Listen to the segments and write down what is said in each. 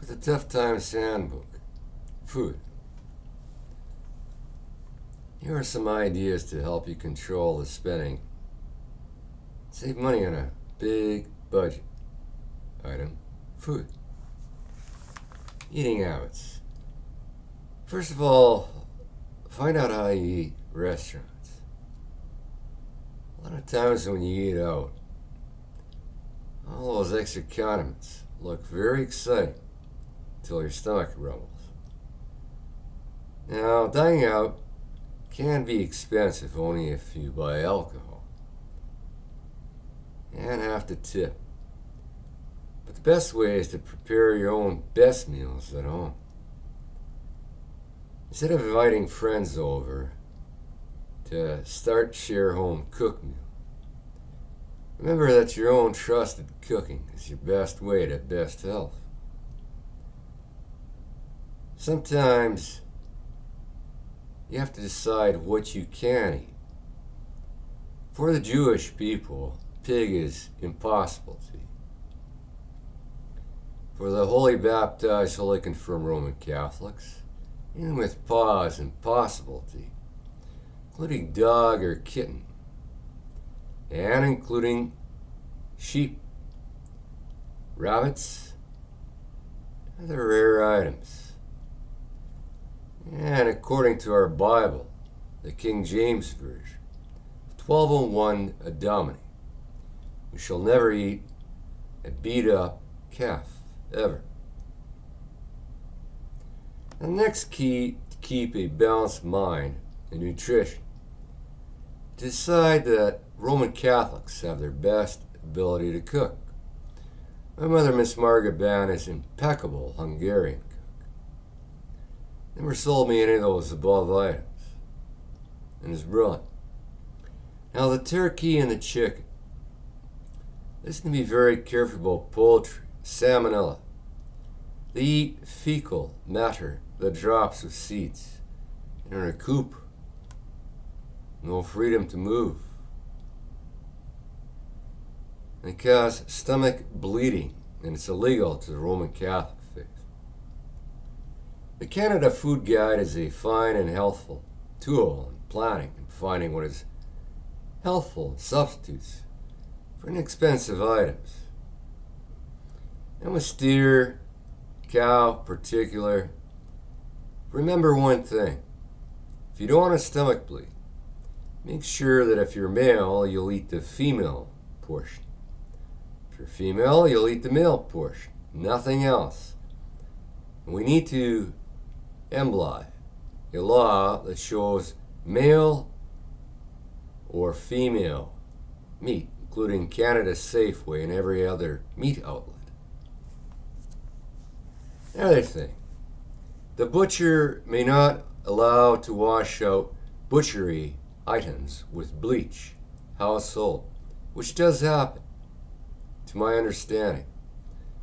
with the Times Handbook. Food. Here are some ideas to help you control the spending. Save money on a big budget item. Food. Eating habits. First of all, find out how you eat restaurants. A lot of times when you eat out, all those extra condiments look very exciting until your stomach rumbles. Now, dining out can be expensive only if you buy alcohol and have to tip. But the best way is to prepare your own best meals at home. Instead of inviting friends over, to share home cooked meal. Remember that your own trusted cooking is your best way to best health. Sometimes you have to decide what you can eat. For the Jewish people, pig is impossible to eat. For the Holy Baptized, Holy Confirmed Roman Catholics, even with paw is impossible to eat, including dog or kitten, and including sheep, rabbits, other rare items. And according to our Bible, the King James Version, 1201 Domini, we shall never eat a beat up calf, ever. The next key to keep a balanced mind and nutrition. Decide that Roman Catholics have their best ability to cook. My mother, Miss Margaret Ban, is impeccable Hungarian cook. Never sold me any of those above items, and is brilliant. Now the turkey and the chicken. Listen to me very careful about poultry, salmonella. They eat fecal matter that drops with seeds and in a coop. No freedom to move. They cause stomach bleeding, and it's illegal to the Roman Catholic faith. The Canada Food Guide is a fine and healthful tool in planning and finding what is healthful substitutes for inexpensive items. And with steer, cow particular, remember one thing. If you don't want a stomach bleed, make sure that if you're male, you'll eat the female portion. If you're female, you'll eat the male portion. Nothing else. And we need to imply a law that shows male or female meat, including Canada's Safeway and every other meat outlet. Another thing, the butcher may not allow to wash out butchery items with bleach, household, which does happen, to my understanding.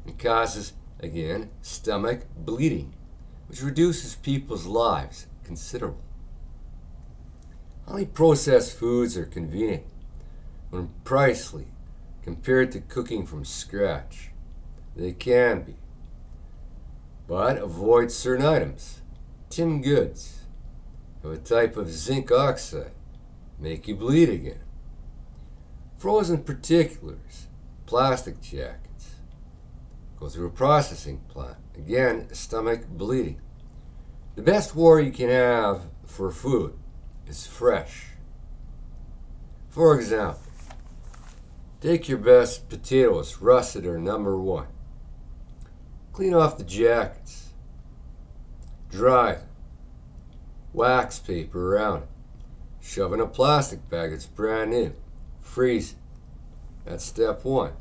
It causes, again, stomach bleeding, which reduces people's lives considerably. Highly processed foods are convenient when pricely compared to cooking from scratch. They can be. But avoid certain items. Tin goods have a type of zinc oxide, make you bleed again. Frozen particulars, plastic jackets, go through a processing plant. Again, stomach bleeding. The best war you can have for food is fresh. For example, take your best potatoes, russet or number one. Clean off the jackets. Dry them. Wax paper around it. Shove in a plastic bag that's brand new. Freeze it. That's step one.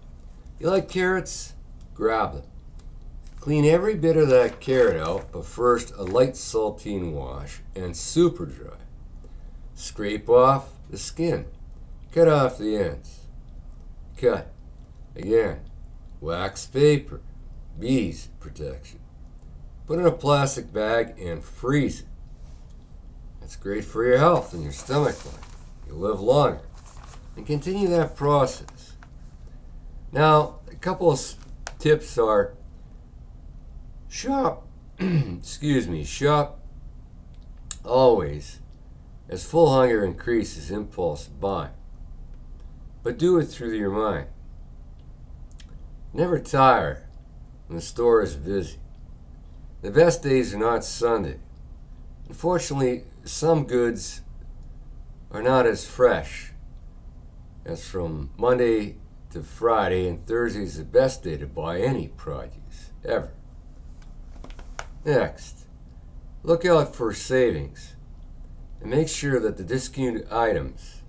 You like carrots? Grab them. Clean every bit of that carrot out, but first a light saltine wash and super dry. Scrape off the skin. Cut off the ends. Cut. Again, wax paper. Bees protection. Put in a plastic bag and freeze it. That's great for your health and your stomach life. You'll live longer. And continue that process. Now, a couple of tips are Shop, shop always as full hunger increases impulse buying, but do it through your mind. Never tire when the store is busy. The best days are not Sunday. Unfortunately, some goods are not as fresh as from Monday to Friday, and Thursday is the best day to buy any produce ever. Next, look out for savings and make sure that the discounted items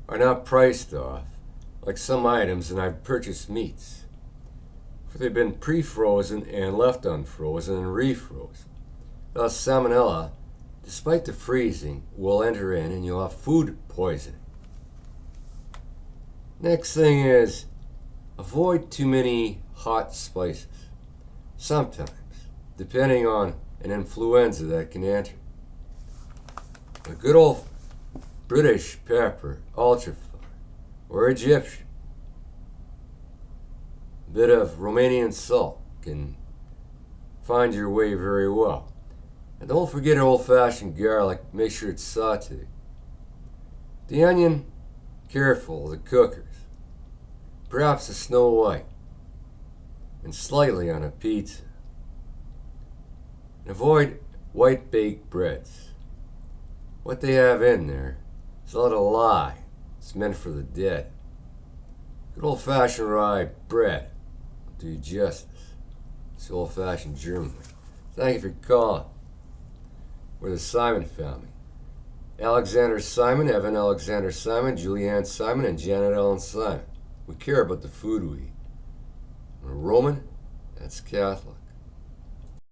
are not priced off like some items, and I've purchased meats, for they've been pre-frozen and left unfrozen and refrozen. Thus, salmonella, despite the freezing, will enter in and you'll have food poisoning. Next thing is, avoid too many hot spices. Sometimes, depending on an influenza that can enter. A good old British pepper, ultrafine, or Egyptian. A bit of Romanian salt can find your way very well. And don't forget old-fashioned garlic, make sure it's sauteed. The onion, careful of the cookers. Perhaps a Snow White, and slightly on a pizza. And avoid white baked breads. What they have in there is a lot of lye. It's meant for the dead. Good old-fashioned rye bread will do you justice. It's old-fashioned German. Thank you for calling. We're the Simon family. Alexander Simon, Evan Alexander Simon, Julianne Simon, and Janet Ellen Simon. We care about the food we eat. We're Roman, that's Catholic.